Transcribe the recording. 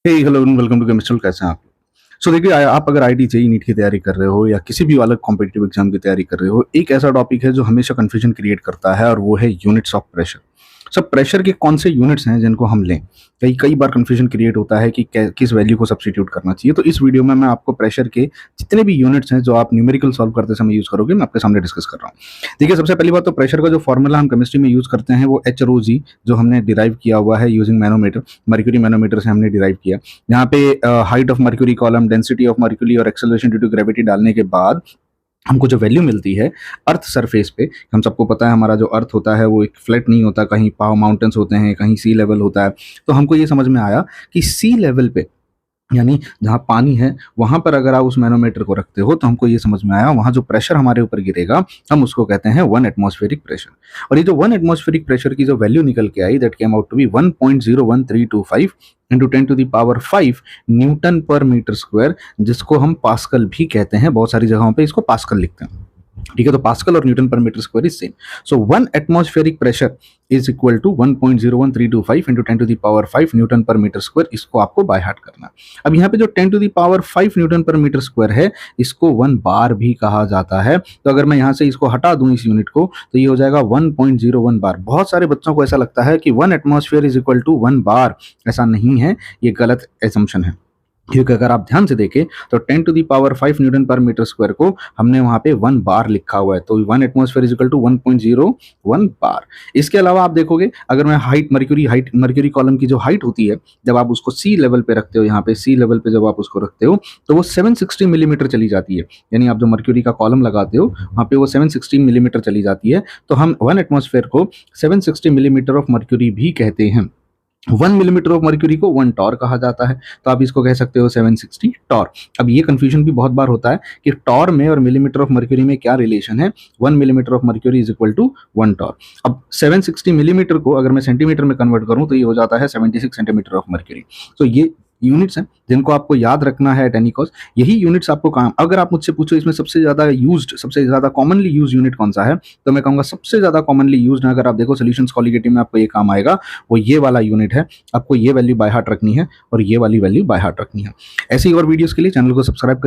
Hey hello welcome to chemistry. कैसे हैं आप? देखिए आप अगर आईटी जेईई नीट की तैयारी कर रहे हो या किसी भी अलग कॉम्पिटिटिव एग्जाम की तैयारी कर रहे हो, एक ऐसा टॉपिक है जो हमेशा कंफ्यूजन क्रिएट करता है और वो है यूनिट्स ऑफ प्रेशर। प्रेशर के कौन से यूनिट्स हैं जिनको हम लें? कई कई बार कंफ्यूजन क्रिएट होता है कि किस वैल्यू को सब्स्टिट्यूट करना चाहिए। तो इस वीडियो में मैं आपको प्रेशर के जितने भी यूनिट्स हैं जो आप न्यूमेरिकल सॉल्व करते समय यूज करोगे, मैं आपके सामने डिस्कस कर रहा हूँ। देखिए, सबसे पहली बात तो प्रेशर का जो फॉर्मूला हम केमिस्ट्री में यूज करते हैं वो एच रो जी, जो हमने डिराइव किया हुआ है यूजिंग मैनोमीटर, मर्क्यूरी मैनोमीटर से हमने डिराइव किया। यहाँ पे height of mercury column, density of mercury और एक्सेलरेशन ड्यू टू ग्रेविटी डालने के बाद हमको जो वैल्यू मिलती है अर्थ सरफेस पे, हम सबको पता है हमारा जो अर्थ होता है वो एक फ्लैट नहीं होता, कहीं पाव माउंटेन्स होते हैं, कहीं सी लेवल होता है। तो हमको ये समझ में आया कि सी लेवल पे, यानी जहाँ पानी है वहाँ पर अगर आप उस मैनोमीटर को रखते हो तो हमको ये समझ में आया वहाँ जो प्रेशर हमारे ऊपर गिरेगा हम उसको कहते हैं 1 एटमॉस्फेरिक प्रेशर। और ये जो 1 एटमॉस्फेरिक प्रेशर की जो वैल्यू निकल के आई, that came out to be 1.01325 into 10⁵ newton per metre square, जिसको हम पास्कल भी कहते हैं। बहुत सारी जगहों पे इसको पास्कल लिखते हैं, ठीक है। तो पास्कल और newton per metre square is same. So 1 atmospheric pressure is equal to 1.01325 into 10⁵ newton per metre square. इसको आपको बाय हार्ट करना। अब यहाँ पे जो 10⁵ न्यूटन पर मीटर स्क्वायर है, इसको 1 बार भी कहा जाता है। तो अगर मैं यहाँ से इसको हटा दूं इस यूनिट को, तो ये हो जाएगा 1.01 बार। बहुत सारे बच्चों को ऐसा लगता है कि 1 एटमॉस्फेयर इज इक्वल टू 1 बार। ऐसा नहीं है, ये गलत एजम्पशन है। क्योंकि अगर आप ध्यान से देखें तो 10⁵ न्यूटन पर मीटर स्क्वायर को हमने वहां पे 1 बार लिखा हुआ है। तो 1 एटमॉस्फेयर इज इक्वल टू 1.01 बार। इसके अलावा आप देखोगे, अगर मैं मर्क्यूरी कॉलम की जो हाइट होती है, जब आप उसको सी लेवल पे रखते हो, यहाँ पे सी लेवल पे जब आप उसको रखते हो तो वो 760 मिलीमीटर चली जाती है। यानी आप जो मर्क्यूरी का कॉलम लगाते हो वहाँ पे वो 760 मिलीमीटर चली जाती है। तो हम 1 एटमॉस्फेयर को 760 मिलीमीटर ऑफ मर्क्यूरी भी कहते हैं। 1 मिलीमीटर ऑफ मर्क्यूरी को 1 टॉर कहा जाता है। तो आप इसको कह सकते हो 760 टॉर। अब ये कंफ्यूजन भी बहुत बार होता है कि टॉर में और मिलीमीटर ऑफ मर्क्यूरी में क्या रिलेशन है। 1 millimetre of mercury is equal to 1 torr. अब 760 मिलीमीटर को अगर मैं सेंटीमीटर में कन्वर्ट करूं तो ये हो जाता है 76 सेंटीमीटर ऑफ मर्क्यूरी। तो ये यूनिट्स हैं जिनको आपको याद रखना है एट एनी कॉस्ट। यही यूनिट्स आपको काम, अगर आप मुझसे पूछो इसमें सबसे ज्यादा कॉमनली यूज यूनिट कौन सा है, तो मैं कहूंगा सबसे ज्यादा कॉमनली यूज, अगर आप देखो सोल्यूशंस क्वालिटी में आपको ये काम आएगा, वो ये वाला यूनिट है। आपको ये वैल्यू बाय हार्ट रखनी है और ये वाली वैल्यू बाय हार्ट रखनी है। ऐसी और वीडियोस के लिए चैनल को सब्सक्राइब